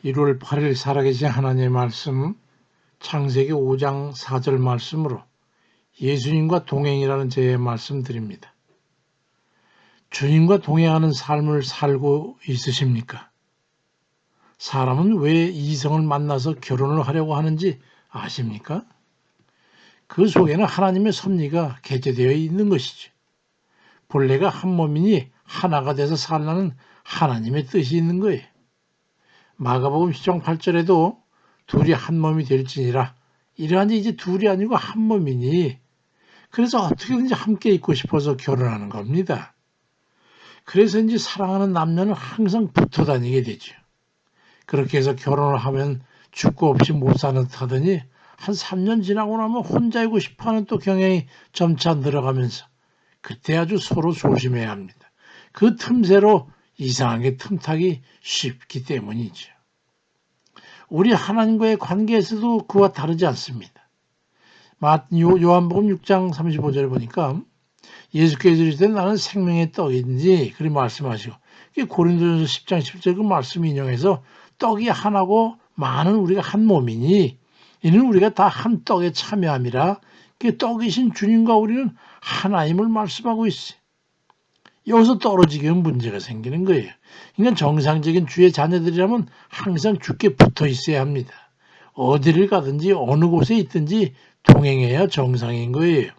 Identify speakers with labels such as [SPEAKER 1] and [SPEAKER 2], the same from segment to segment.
[SPEAKER 1] 1월 8일 살아계신 하나님의 말씀 창세기 5장 4절 말씀으로 예수님과 동행이라는 제의 말씀 드립니다. 주님과 동행하는 삶을 살고 있으십니까? 사람은 왜 이성을 만나서 결혼을 하려고 하는지 아십니까? 그 속에는 하나님의 섭리가 개재되어 있는 것이죠. 본래가 한 몸이니 하나가 돼서 살라는 하나님의 뜻이 있는 거예요. 마가복음 10장 8절에도 둘이 한 몸이 될지니라, 이러한지 이제 둘이 아니고 한 몸이니 그래서 어떻게든지 함께 있고 싶어서 결혼하는 겁니다. 그래서 이제 사랑하는 남녀는 항상 붙어 다니게 되죠. 그렇게 해서 결혼을 하면 죽고 없이 못 사는 듯 하더니 한 3년 지나고 나면 혼자이고 싶어하는 또 경향이 점차 늘어가면서 그때 아주 서로 조심해야 합니다. 그 틈새로 이상하게 틈타기 쉽기 때문이죠. 우리 하나님과의 관계에서도 그와 다르지 않습니다. 요한복음 6장 35절에 보니까 예수께서 이르시되 나는 생명의 떡이든지 그리 말씀하시고, 고린도전서 10장 10절 그 말씀 인용해서 떡이 하나고 많은 우리가 한 몸이니 이는 우리가 다 한 떡에 참여함이라, 그 떡이신 주님과 우리는 하나임을 말씀하고 있어요. 여기서 떨어지게 하면 문제가 생기는 거예요. 그러니까 정상적인 주의 자녀들이라면 항상 주께 붙어 있어야 합니다. 어디를 가든지 어느 곳에 있든지 동행해야 정상인 거예요.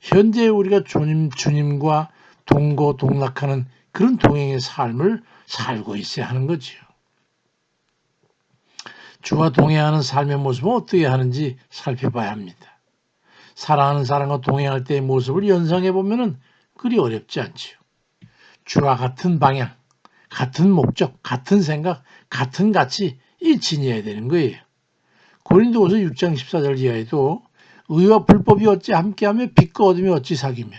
[SPEAKER 1] 현재 우리가 주님과 동거동락하는 그런 동행의 삶을 살고 있어야 하는 거죠. 주와 동행하는 삶의 모습은 어떻게 하는지 살펴봐야 합니다. 사랑하는 사람과 동행할 때의 모습을 연상해 보면 그리 어렵지 않지요. 주와 같은 방향, 같은 목적, 같은 생각, 같은 가치 일치해야 되는 거예요. 고린도후서 6장 14절 이하에도 의와 불법이 어찌 함께하며 빛과 어둠이 어찌 사귀며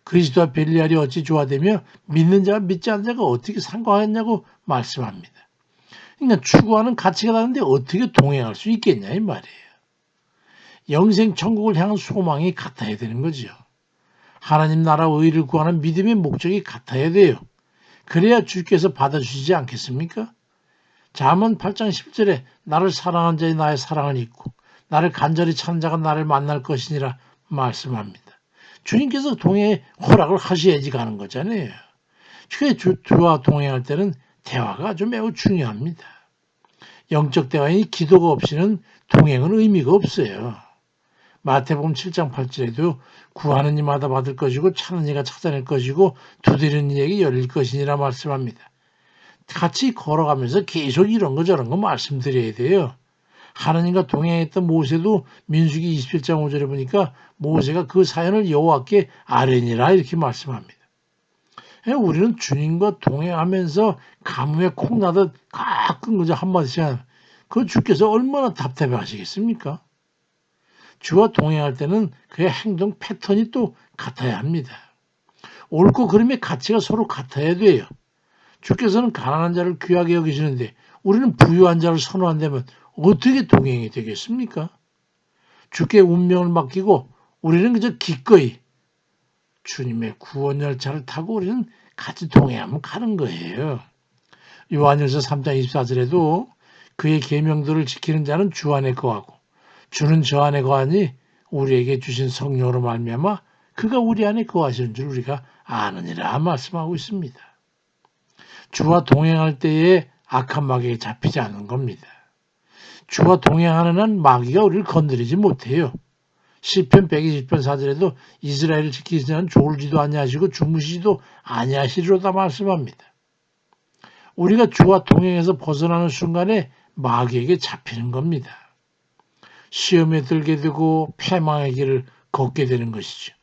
[SPEAKER 1] 그리스도와 벨리알이 어찌 조화되며 믿는 자와 믿지 않는 자가 어떻게 상관하겠냐고 말씀합니다. 그러니까 추구하는 가치가 다른데 어떻게 동행할 수 있겠냐 이 말이에요. 영생 천국을 향한 소망이 같아야 되는 거죠. 하나님 나라 의를 구하는 믿음의 목적이 같아야 돼요. 그래야 주께서 받아주시지 않겠습니까? 잠언 8장 10절에 나를 사랑한 자의 나의 사랑을 잊고 나를 간절히 찾는 자가 나를 만날 것이니라 말씀합니다. 주님께서 동행에 허락을 하셔야지 가는 거잖아요. 주와 동행할 때는 대화가 아주 매우 중요합니다. 영적 대화인 기도가 없이는 동행은 의미가 없어요. 마태복음 7장 8절에도 구하는 이마다 받을 것이고 찾는 이가 찾아낼 것이고 두드리는 이에게 열릴 것이니라 말씀합니다. 같이 걸어가면서 계속 이런 거 저런 거 말씀드려야 돼요. 하나님과 동행했던 모세도 민수기 27장 5절에 보니까 모세가 그 사연을 여호와께 아뢰니라 이렇게 말씀합니다. 우리는 주님과 동행하면서 가뭄에 콩 나듯 가끔 그저 한마디씩 하는 그 주께서 얼마나 답답해 하시겠습니까? 주와 동행할 때는 그의 행동 패턴이 또 같아야 합니다. 옳고 그름의 가치가 서로 같아야 돼요. 주께서는 가난한 자를 귀하게 여기시는데 우리는 부유한 자를 선호한다면 어떻게 동행이 되겠습니까? 주께 운명을 맡기고 우리는 그저 기꺼이 주님의 구원 열차를 타고 우리는 같이 동행하면 가는 거예요. 요한일서 3장 24절에도 그의 계명들을 지키는 자는 주 안에 거하고 주는 저 안에 거하니 우리에게 주신 성령으로 말미암아 그가 우리 안에 거하시는 줄 우리가 아느니라 말씀하고 있습니다. 주와 동행할 때에 악한 마귀에 잡히지 않는 겁니다. 주와 동행하는 한 마귀가 우리를 건드리지 못해요. 시편 120편 4절에도 이스라엘을 지키시는 자는 졸지도 아니하시고 주무시지도 아니하시리로다 말씀합니다. 우리가 주와 동행해서 벗어나는 순간에 마귀에게 잡히는 겁니다. 시험에 들게 되고 패망의 길을 걷게 되는 것이죠.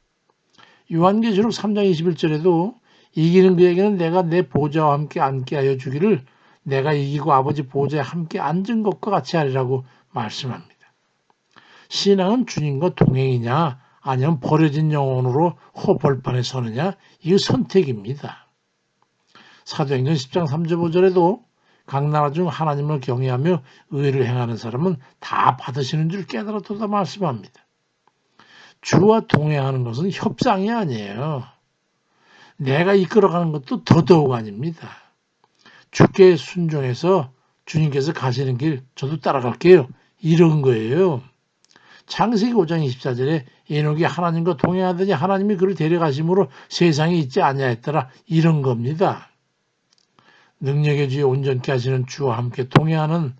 [SPEAKER 1] 요한계시록 3장 21절에도 이기는 그에게는 내가 내 보좌와 함께 앉게 하여 주기를 내가 이기고 아버지 보좌에 함께 앉은 것과 같이 하리라고 말씀합니다. 신앙은 주님과 동행이냐 아니면 버려진 영혼으로 허벌판에 서느냐 이거 선택입니다. 사도행전 10장 3절 5절에도 각 나라 중 하나님을 경외하며 의를 행하는 사람은 다 받으시는 줄 깨달았도다 말씀합니다. 주와 동행하는 것은 협상이 아니에요. 내가 이끌어가는 것도 더더욱 아닙니다. 주께 순종해서 주님께서 가시는 길 저도 따라갈게요. 이런 거예요. 창세기 5장 24절에 에녹이 하나님과 동행하더니 하나님이 그를 데려가심으로 세상에 있지 아니하였더라. 이런 겁니다. 능력의 주에 온전케 하시는 주와 함께 동행하는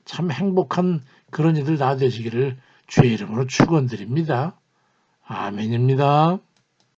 [SPEAKER 1] 참 행복한 그런 이들 다 되시기를 주의 이름으로 축원드립니다. 아멘입니다.